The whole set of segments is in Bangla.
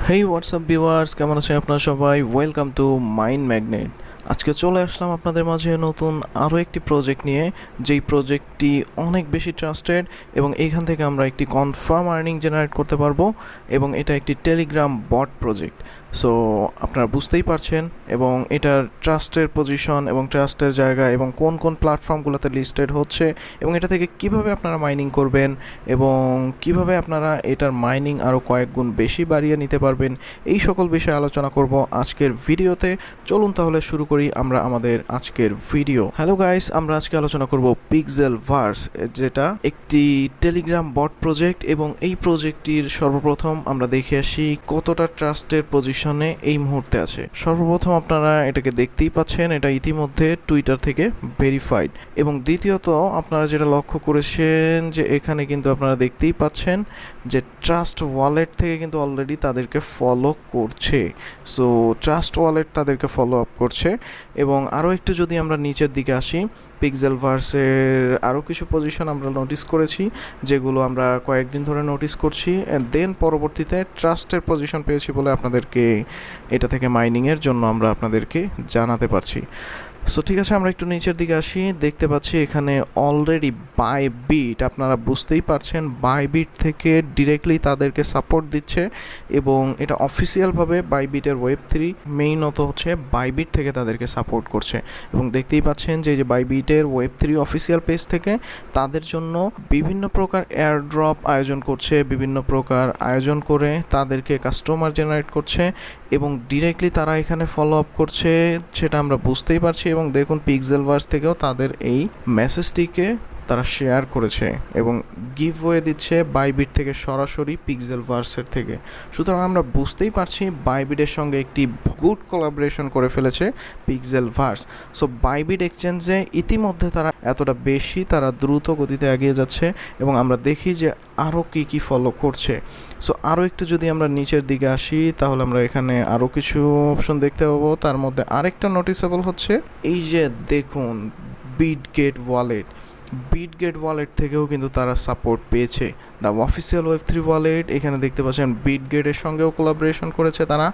হেই হোয়াটসঅ্যাপ ভিউয়ার্স, কেমন আছেন আপনারা সবাই? Welcome to mind magnet. আজকে চলে আসলাম আপনাদের মাঝে নতুন আরও একটি প্রজেক্ট নিয়ে, যেই প্রজেক্টটি অনেক বেশি ট্রাস্টেড এবং এইখান থেকে আমরা একটি কনফার্ম আর্নিং জেনারেট করতে পারবো এবং এটা একটি টেলিগ্রাম বট প্রজেক্ট। সো আপনারা বুঝতেই পারছেন এবং এটার ট্রাস্টের পজিশন এবং ট্রাস্টের জায়গা এবং কোন কোন প্ল্যাটফর্মগুলোতে লিস্টেড হচ্ছে এবং এটা থেকে কিভাবে আপনারা মাইনিং করবেন এবং কিভাবে আপনারা এটার মাইনিং আরও কয়েক গুণ বেশি বাড়িয়ে নিতে পারবেন, এই সকল বিষয়ে আলোচনা করব আজকের ভিডিওতে। চলুন তাহলে শুরু করি আমরা আমাদের আজকের ভিডিও। হ্যালো গাইস, আমরা আজকে আলোচনা করব পিক্সেল ভার্স, যেটা একটি টেলিগ্রাম বট প্রজেক্ট এবং এই প্রজেক্টটির সর্বপ্রথম আমরা দেখে আসি কতটা ট্রাস্টের পজিশনে এই মুহূর্তে আছে। সর্বপ্রথম আপনারা এটাকে দেখতেই পাচ্ছেন, এটা ইতিমধ্যে টুইটার থেকে ভেরিফাইড এবং দ্বিতীয়ত আপনারা যেটা লক্ষ্য করেছেন যে এখানে কিন্তু আপনারা দেখতেই পাচ্ছেন যে ট্রাস্ট ওয়ালেট থেকে কিন্তু অলরেডি তাদেরকে ফলো করছে। সো ট্রাস্ট ওয়ালেট তাদেরকে ফলো আপ করছে এবং আরও একটু যদি আমরা নিচের দিকে আসি, পিক্সেল ভার্সের আরও কিছু পজিশন আমরা নোটিস করেছি, যেগুলো আমরা কয়েকদিন ধরে নোটিস করছি, দেন পরবর্তীতে ট্রাস্টের পজিশন পেয়েছি বলে আপনাদেরকে এটা থেকে মাইনিংয়ের জন্য আমরা আপনাদেরকে জানাতে পারছি। সো ঠিক আছে, আমরা একটু নিচের দিকে আসি। দেখতে পাচ্ছি এখানে অলরেডি বাইবিট, আপনারা বুঝতেই পারছেন, বাইবিট থেকে ডিরেক্টলি তাদেরকে সাপোর্ট দিচ্ছে এবং এটা অফিসিয়ালভাবে বাইবিটের ওয়েব3 মেইনত হচ্ছে বাইবিট থেকে তাদেরকে সাপোর্ট করছে এবং দেখতেই পাচ্ছেন যে বাইবিটের ওয়েব3 অফিসিয়াল পেজ থেকে তাদের জন্য বিভিন্ন প্রকার এয়ারড্রপ আয়োজন করছে, বিভিন্ন প্রকার আয়োজন করে তাদেরকে কাস্টমার জেনারেট করছে এবং ডিরেক্টলি তারা এখানে ফলো আপ করছে, সেটা আমরা বুঝতেই পারছি। এবং দেখুন পিক্সেল ভার্স থেকেও তাদের এই মেসেজটিকে তারা শেয়ার করেছে এবং গিভওয়ে দিচ্ছে বাইবিট থেকে সরাসরি পিক্সেল ভার্সের থেকে। সুতরাং আমরা বুঝতেই পারছি বাইবিটের সঙ্গে একটি গুড কোলাবোরেশন করে ফেলেছে পিক্সেল ভার্স। সো বাইবিট এক্সচেঞ্জে ইতিমধ্যে তারা এতটা বেশি তারা দ্রুত গতিতে এগিয়ে যাচ্ছে এবং আমরা দেখি যে আরও কী ফলো করছে। সো আরও একটু যদি আমরা নিচের দিকে আসি, তাহলে আমরা এখানে আরও কিছু অপশন দেখতে পাবো। তার মধ্যে আরেকটা নোটিসেবল হচ্ছে এই যে দেখুন বিটগেট ওয়ালেট থেকেও কিন্তু তারা সাপোর্ট পেয়েছে। দ্য অফিসিয়াল ওয়েব3 ওয়ালেট, এখানে দেখতে পাচ্ছেন বিটগেটের সঙ্গেও কোলাবোরেশন করেছে তারা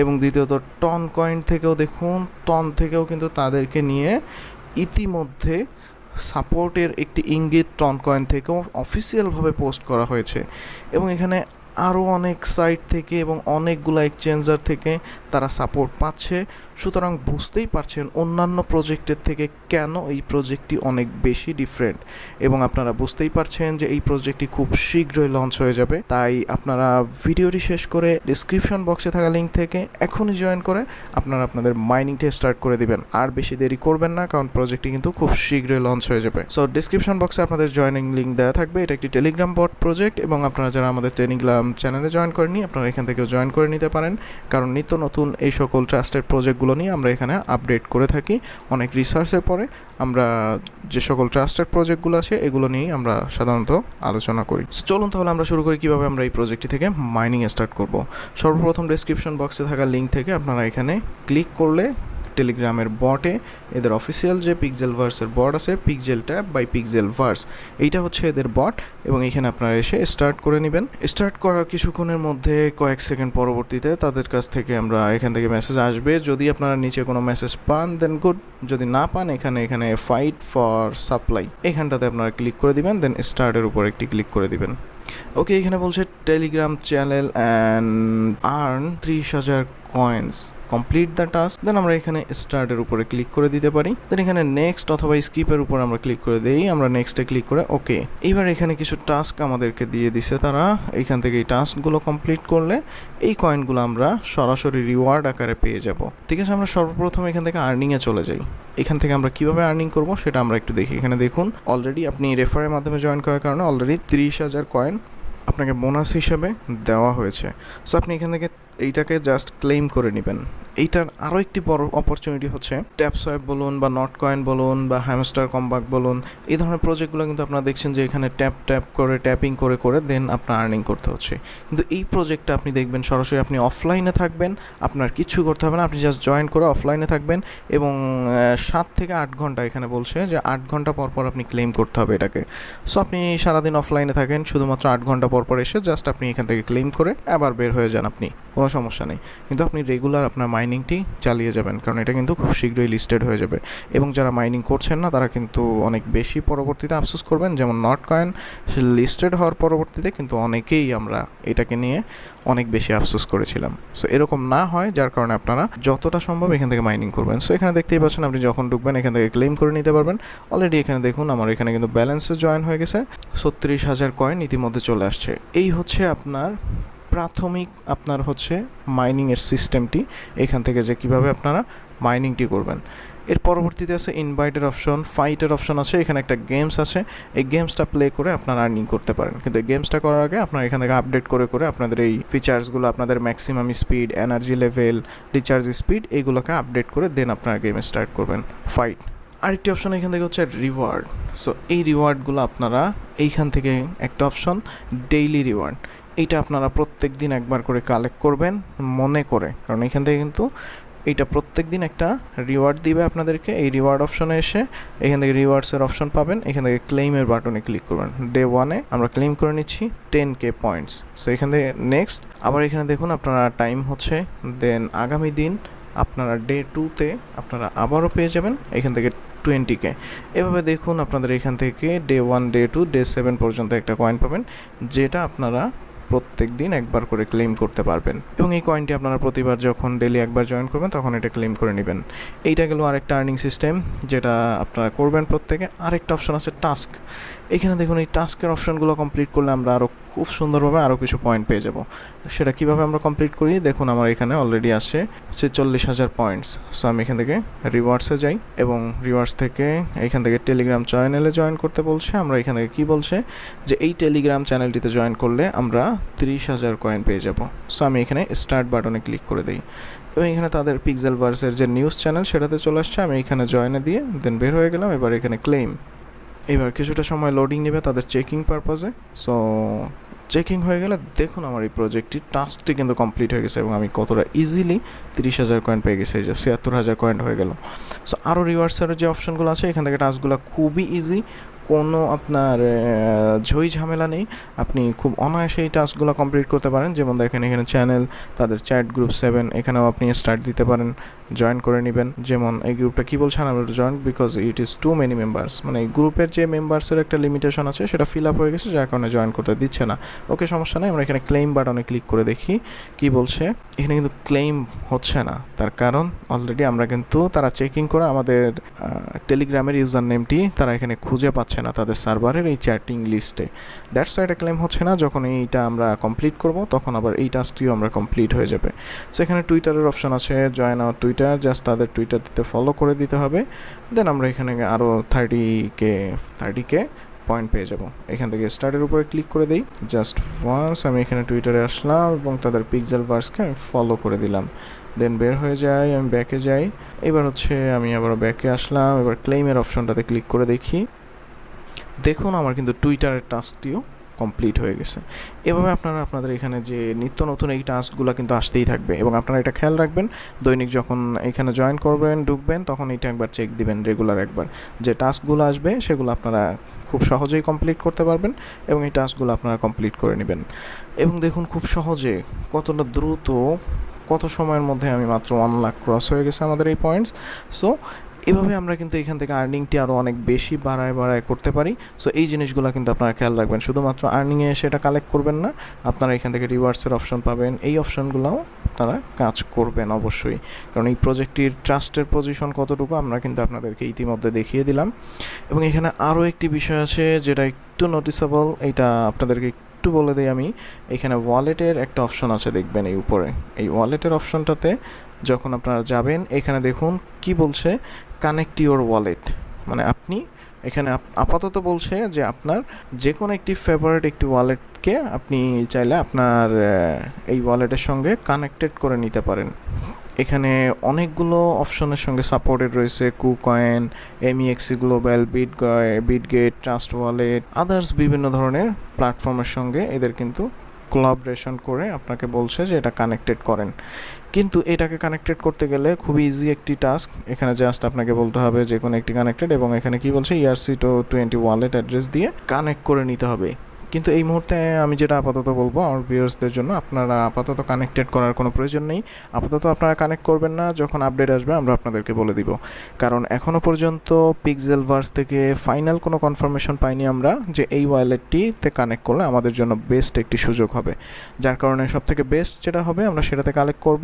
এবং দ্বিতীয়ত টন কয়েন থেকেও দেখুন, টন থেকেও কিন্তু তাদেরকে নিয়ে ইতিমধ্যে সাপোর্টের একটি ইঙ্গিত টন কয়েন থেকেও অফিসিয়ালভাবে পোস্ট করা হয়েছে এবং এখানে আরও অনেক সাইট থেকে এবং অনেকগুলো এক্সচেঞ্জার থেকে তারা সাপোর্ট পাচ্ছে। সুতরাং বুঝতেই পারছেন অন্যান্য প্রজেক্টের থেকে কেন এই প্রজেক্টটি অনেক বেশি ডিফারেন্ট এবং আপনারা বুঝতেই পারছেন যে এই প্রজেক্টটি খুব শীঘ্রই লঞ্চ হয়ে যাবে। তাই আপনারা ভিডিওটি শেষ করে ডিসক্রিপশন বক্সে থাকা লিঙ্ক থেকে এখনই জয়েন করে আপনারা আপনাদের মাইনিংটা স্টার্ট করে দিবেন। আর বেশি দেরি করবেন না, কারণ প্রজেক্টটি কিন্তু খুব শীঘ্রই লঞ্চ হয়ে যাবে। সো ডিসক্রিপশন বক্সে আপনাদের জয়েনিং লিঙ্ক দেওয়া থাকবে। এটা একটি টেলিগ্রাম বট প্রজেক্ট এবং আপনারা যারা আমাদের টেলিগ্রাম চ্যানেলে জয়েন করেনি, আপনারা এখান থেকেও জয়েন করে নিতে পারেন, কারণ নিত্য নতুন এই সকল ট্রাস্টেড প্রজেক্টগুলো নিয়ে আমরা এখানে আপডেট করে থাকি। অনেক রিসার্চের পরে আমরা যে সকল ট্রাস্টেড প্রজেক্টগুলো আছে এগুলো নিয়েই আমরা সাধারণত আলোচনা করি। চলুন তাহলে আমরা শুরু করি কীভাবে আমরা এই প্রজেক্টটি থেকে মাইনিং স্টার্ট করব। সর্বপ্রথম ডেসক্রিপশন বক্সে থাকা লিঙ্ক থেকে আপনারা এখানে ক্লিক করলে টেলিগ্রামের বটে এদের অফিসিয়াল যে পিক্সেল ভার্সের বট আছে, pixel tab by pixel verse, এইটা হচ্ছে এদের বট এবং এখানে আপনারা এসে স্টার্ট করে নেবেন। স্টার্ট করার কিছুক্ষণের মধ্যে কয়েক সেকেন্ড পরবর্তীতে তাদের কাছ থেকে আমরা এখান থেকে মেসেজ আসবে। যদি আপনারা নিচে কোনো মেসেজ পান দেন গুড, যদি না পান এখানে ফাইট ফর সাপ্লাই এখানটাতে আপনারা ক্লিক করে দিবেন, দেন স্টার্টের উপর একটি ক্লিক করে দিবেন। ওকে, এখানে বলছে Telegram channel and earn 30,000 coins, complete the task. Then আমরা এখানে স্টার্টের উপরে ক্লিক করে দিতে পারি। দেন এখানে নেক্সট অথবা স্কিপের উপর আমরা ক্লিক করে দিই। আমরা নেক্সটে ক্লিক করে ওকে। এইবার এখানে কিছু টাস্ক আমাদেরকে দিয়ে দিছে তারা। এইখান থেকে এই টাস্কগুলো কমপ্লিট করলে এই কয়েনগুলো আমরা সরাসরি রিওয়ার্ড আকারে পেয়ে যাব। ঠিক আছে, আমরা সর্বপ্রথম এখান থেকে আর্নিংয়ে চলে যাই। এখান থেকে আমরা কিভাবে আর্নিং করব সেটা আমরা একটু দেখি। এখানে দেখুন অলরেডি আপনি রেফারের মাধ্যমে জয়েন করার কারণে অলরেডি 30,000 কয়েন আপনাকে বোনাস হিসেবে দেওয়া হয়েছে। সো আপনি এখান থেকে এইটাকে জাস্ট ক্লেম করে নেবেন। এইটার আরও একটি বড় অপরচুনিটি হচ্ছে ট্যাপ সোয়াইপ বলুন বা নট কয়েন বলুন বা হ্যামস্টার কম্বাক বলুন, এই ধরনের প্রজেক্টগুলো কিন্তু আপনারা দেখছেন যে এখানে ট্যাপিং করে দেন আপনার আর্নিং করতে হচ্ছে। কিন্তু এই প্রজেক্টটা আপনি দেখবেন সরাসরি আপনি অফলাইনে থাকবেন, আপনার কিছু করতে হবে না, আপনি জাস্ট জয়েন করে অফলাইনে থাকবেন এবং 7 থেকে 8 ঘন্টা এখানে বলছে যে 8 ঘন্টা পর আপনি ক্লেম করতে হবে এটাকে। সো আপনি সারাদিন অফলাইনে থাকেন, শুধুমাত্র 8 ঘন্টা পর এসে জাস্ট আপনি এখান থেকে ক্লেম করে আবার বের হয়ে যান আপনি কোনো সমস্যা নেই। কিন্তু আপনি রেগুলার আপনার মাইনিংটি চালিয়ে যাবেন, কারণ এটা কিন্তু খুব শীঘ্রই লিস্টেড হয়ে যাবে। এবং যারা মাইনিং করছেন না তারা কিন্তু অনেক বেশি পরবর্তীতে আফসোস করবেন। যেমন নট কয়েন লিস্টেড হওয়ার পরবর্তীতে কিন্তু অনেকেই আমরা এটাকে নিয়ে অনেক বেশি আফসোস করেছিলাম। সো এরকম না হয়, যার কারণে আপনারা যতটা সম্ভব এখান থেকে মাইনিং করবেন। সো এখানে দেখতেই পাচ্ছেন, আপনি যখন ঢুকবেন এখান থেকে ক্লেম করে নিতে পারবেন। অলরেডি এখানে দেখুন আমার এখানে কিন্তু ব্যালেন্সে জয়েন হয়ে গেছে, 36,000 কয়েন ইতিমধ্যে চলে আসছে। এই হচ্ছে আপনার প্রাথমিক আপনার হচ্ছে মাইনিংয়ের সিস্টেমটি, এখান থেকে যে কিভাবে আপনারা মাইনিংটি করবেন। এর পরবর্তীতে আছে ইনভাইটের অপশন, ফাইটের অপশন আছে, এখানে একটা গেমস আছে। এই গেমসটা প্লে করে আপনারা আর্নিং করতে পারেন। কিন্তু এই গেমসটা করার আগে আপনারা এখান থেকে আপডেট করে করে আপনাদের এই ফিচার্সগুলো, আপনাদের maximum speed, energy level, recharge speed, এইগুলোকে আপডেট করে দেন আপনারা গেমে স্টার্ট করবেন ফাইট। আরেকটি অপশন এখান থেকে হচ্ছে রিওয়ার্ড। সো এই রিওয়ার্ডগুলো আপনারা এইখান থেকে একটা অপশন ডেইলি রিওয়ার্ড, এইটা আপনারা প্রত্যেক দিন একবার করে কালেক্ট করবেন মনে করে, কারণ এখান থেকে কিন্তু এইটা প্রত্যেক দিন একটা রিওয়ার্ড দিবে আপনাদেরকে। এই রিওয়ার্ড অপশনে এসে এখান থেকে রিওয়ার্ডসের অপশন পাবেন, এখান থেকে ক্লেইমের বাটনে ক্লিক করবেন। ডে 1-এ আমরা ক্লেম করে নিচ্ছি 10K পয়েন্টস। সো এখান থেকে নেক্সট, আবার এখানে দেখুন আপনারা টাইম হচ্ছে, দেন আগামী দিন আপনারা ডে 2-তে আপনারা আবারও পেয়ে যাবেন এখান থেকে 20K। এভাবে দেখুন আপনাদের এখান থেকে ডে 1, ডে 2, ডে 7 পর্যন্ত একটা কয়েন পাবেন, যেটা আপনারা প্রত্যেক দিন একবার করে ক্লেম করতে পারবেন। এবং এই কয়েনটি আপনারা প্রতিবার যখন ডেলি একবার জয়েন করবেন তখন এটা ক্লেম করে নেবেন। এইটা গেল আরেকটা আর্নিং সিস্টেম যেটা আপনারা করবেন প্রত্যেকে। আরেকটা অপশন আছে টাস্ক। এখানে দেখুন এই টাস্কের অপশনগুলো কমপ্লিট করলে আমরা আরও খুব সুন্দরভাবে আরও কিছু পয়েন্ট পেয়ে যাব। সেটা কিভাবে আমরা কমপ্লিট করি দেখুন, আমার এখানে অলরেডি আসে 46,000 পয়েন্টস। সো আমি এখান থেকে রিওয়ার্ডসে যাই এবং রিওয়ার্ডস থেকে এখান থেকে টেলিগ্রাম চ্যানেলে জয়েন করতে বলছে। আমরা এখান থেকে কী বলছে যে এই টেলিগ্রাম চ্যানেলটিতে জয়েন করলে আমরা 30,000 কয়েন পেয়ে যাব। সো আমি এখানে স্টার্ট বাটনে ক্লিক করে দিই এবং এখানে তাদের পিক্সেলভার্সের যে নিউজ চ্যানেল সেটাতে চলে আসছে। আমি এখানে জয়েনে দিয়ে দেন বের হয়ে গেলাম। এবার এখানে ক্লেম, এবার কিছুটা সময় লোডিং নেবে তাদের চেকিং পারপাসে। সো চেকিং হয়ে গেলে দেখুন আমার এই প্রজেক্টটির টাস্কটি কিন্তু কমপ্লিট হয়ে গেছে এবং আমি কতটা ইজিলি 30,000 কয়েন পেয়ে গেছি, এই যে 76,000 কয়েন হয়ে গেল। সো আরও রিওয়ার্ডসের যে অপশনগুলো আছে এখান থেকে টাস্কগুলো খুবই ইজি, কোনো আপনার ঝই ঝামেলা নেই, আপনি খুব অনায়াসে এই টাস্কগুলো কমপ্লিট করতে পারেন। যেমন দেখেন এখানে চ্যানেল, তাদের চ্যাট গ্রুপ 7, এখানেও আপনি স্টার্ট দিতে পারেন, জয়েন করে নেবেন। যেমন এই গ্রুপটা কী বলছেন, আমরা join because it is too many members, মানে এই গ্রুপের যে মেম্বার্সের একটা লিমিটেশন আছে সেটা ফিল আপ হয়ে গেছে, যার কারণে জয়েন করতে দিচ্ছে না। ওকে, সমস্যা নেই, আমরা এখানে ক্লেম বাটনে ক্লিক করে দেখি কি বলছে। এখানে কিন্তু ক্লেম হচ্ছে না, তার কারণ অলরেডি আমরা কিন্তু তারা চেকিং করে আমাদের টেলিগ্রামের ইউজার নেমটি তারা এখানে খুঁজে পাচ্ছে না তাদের সার্ভারের এই চ্যাটিং লিস্টে। দ্যাটস ওয়াই এটা ক্লেম হচ্ছে না। যখন এইটা আমরা কমপ্লিট করব তখন আবার এই টাস্কটিও আমরা কমপ্লিট হয়ে যাবে। সো এখানে টুইটারের অপশন আছে, জয়েন আওয়ার টুইটার, জাস্ট তাদের টুইটারটিতে ফলো করে দিতে হবে। দেন আমরা এখানে আরও 30K পয়েন্ট পেয়ে যাব। এখান থেকে স্টার্টের উপরে ক্লিক করে দিই। জাস্ট ওয়ান্স আমি এখানে টুইটারে আসলাম এবং তাদের পিক্সেলভার্সকে আমি ফলো করে দিলাম। দেন বের হয়ে যাই, আমি ব্যাকে যাই। এবার হচ্ছে আমি আবার ব্যাকে আসলাম, এবার ক্লেইমের অপশনটাতে ক্লিক করে দেখি। দেখুন আমার কিন্তু টুইটারের টাস্কটিও কমপ্লিট হয়ে গেছে। এভাবে আপনারা আপনাদের এখানে যে নিত্য নতুন এই টাস্কগুলো কিন্তু আসতেই থাকবে এবং আপনারা এটা খেয়াল রাখবেন, দৈনিক যখন এখানে জয়েন করবেন ঢুকবেন তখন এটা একবার চেক দিবেন, রেগুলার একবার যে টাস্কগুলো আসবে সেগুলো আপনারা খুব সহজেই কমপ্লিট করতে পারবেন এবং এই টাস্কগুলো আপনারা কমপ্লিট করে নেবেন। এবং দেখুন খুব সহজে কতটা দ্রুত, কত সময়ের মধ্যে আমি মাত্র 1 লাখ ক্রস হয়ে গেছে আমাদের এই পয়েন্টস। সো এভাবে আমরা কিন্তু এখান থেকে আর্নিংটি আরও অনেক বেশি বাড়ায় করতে পারি। সো এই জিনিসগুলো কিন্তু আপনারা খেয়াল রাখবেন, শুধুমাত্র আর্নিংয়ে সেটা কালেক্ট করবেন না, আপনারা এখান থেকে রিওয়ার্ডসের অপশন পাবেন, এই অপশনগুলোও আপনারা কাজ করবেন অবশ্যই, কারণ এই প্রজেক্টটির ট্রাস্টের পজিশন কতটুকু আমরা কিন্তু আপনাদেরকে ইতিমধ্যে দেখিয়ে দিলাম। এবং এখানে আরও একটি বিষয় আছে যেটা একটু নোটিসেবল, এইটা আপনাদেরকে একটু বলে দিই আমি। এখানে ওয়ালেটের একটা অপশন আছে, দেখবেন এই উপরে, এই ওয়ালেটের অপশনটাতে যখন আপনারা যাবেন এখানে দেখুন কি বলছে, কানেক্ট ইউর ওয়ালেট। মানে আপনি এখানে আপাতত বলছে যে আপনার যে কোনো একটি ফেভারিট একটি ওয়ালেটকে আপনি চাইলে আপনার এই ওয়ালেটের সঙ্গে কানেক্টেড করে নিতে পারেন। এখানে অনেকগুলো অপশনের সঙ্গে সাপোর্টেড রয়েছে, KuCoin, MEXC global, Bitget, trust wallet, others বিভিন্ন ধরনের প্ল্যাটফর্মের সঙ্গে এদের কিন্তু কোলাবরেশন করে আপনাকে বলছে যে এটা কানেক্টেড করেন। কিন্তু এটাকে কানেক্টেড করতে গেলে খুবই ইজি একটি টাস্ক, এখানে জাস্ট আপনাকে বলতে হবে যে কোনো একটি কানেক্টেড এবং এখানে কি বলছে ERC20 ওয়ালেট অ্যাড্রেস দিয়ে কানেক্ট করে নিতে হবে। কিন্তু এই মুহূর্তে আমি যেটা আপাতত বলবো আমার ভিউয়ার্সদের জন্য, আপনারা আপাতত কানেক্টেড করার কোনো প্রয়োজন নেই। আপাতত আপনারা কানেক্ট করবেন না, যখন আপডেট আসবে আমরা আপনাদেরকে বলে দিব। কারণ এখনও পর্যন্ত পিক্সেলভার্স থেকে ফাইনাল কোনো কনফার্মেশন পাইনি আমরা যে এই ওয়ালেটটিতে কানেক্ট করলে আমাদের জন্য বেস্ট একটি সুযোগ হবে। যার কারণে সবথেকে বেস্ট যেটা হবে আমরা সেটাতে কানেক্ট করব,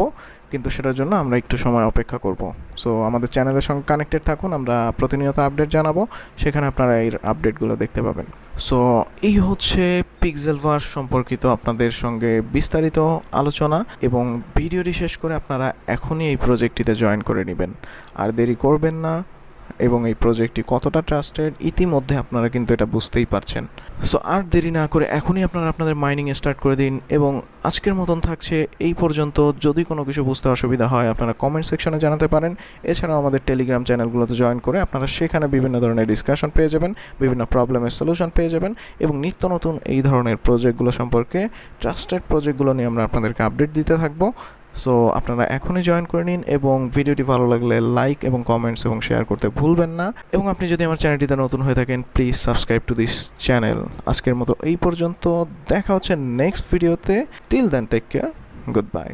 কিন্তু সেটার জন্য আমরা একটু সময় অপেক্ষা করব। সো আমাদের চ্যানেলের সঙ্গে কানেক্টেড থাকুন, আমরা প্রতিনিয়ত আপডেট জানাবো, সেখানে আপনারা এই আপডেটগুলো দেখতে পাবেন। সো এই হচ্ছে পিক্সেলভার্স সম্পর্কিত আপনাদের সঙ্গে বিস্তারিত আলোচনা, এবং ভিডিওটি শেষ করে আপনারা এখনই এই প্রজেক্টটিতে জয়েন করে নেবেন, আর দেরি করবেন না। এবং এই প্রজেক্টটি কতটা ট্রাস্টেড ইতিমধ্যে আপনারা কিন্তু এটা বুঝতেই পারছেন। সো আর দেরি না করে এখনই আপনারা আপনাদের মাইনিং স্টার্ট করে দিন। এবং আজকের মতন থাকছে এই পর্যন্ত। যদি কোনো কিছু বুঝতে অসুবিধা হয় আপনারা কমেন্ট সেকশনে জানাতে পারেন। এছাড়াও আমাদের টেলিগ্রাম চ্যানেলগুলোতে জয়েন করে আপনারা সেখানে বিভিন্ন ধরনের ডিসকাশন পেয়ে যাবেন, বিভিন্ন প্রবলেমের সলিউশন পেয়ে যাবেন, এবং নিত্য নতুন এই ধরনের প্রজেক্টগুলো সম্পর্কে, ট্রাস্টেড প্রজেক্টগুলো নিয়ে আমরা আপনাদেরকে আপডেট দিতে থাকবো। সো আপনারা এখনই জয়েন করে নিন, এবং ভিডিওটি ভালো লাগলে লাইক এবং কমেন্টস এবং শেয়ার করতে ভুলবেন না। এবং আপনি যদি আমার চ্যানেলটিতে নতুন হয়ে থাকেন, please subscribe to this channel. আজকের মতো এই পর্যন্ত, দেখা হচ্ছে নেক্সট ভিডিওতে। Till then, take care, good by.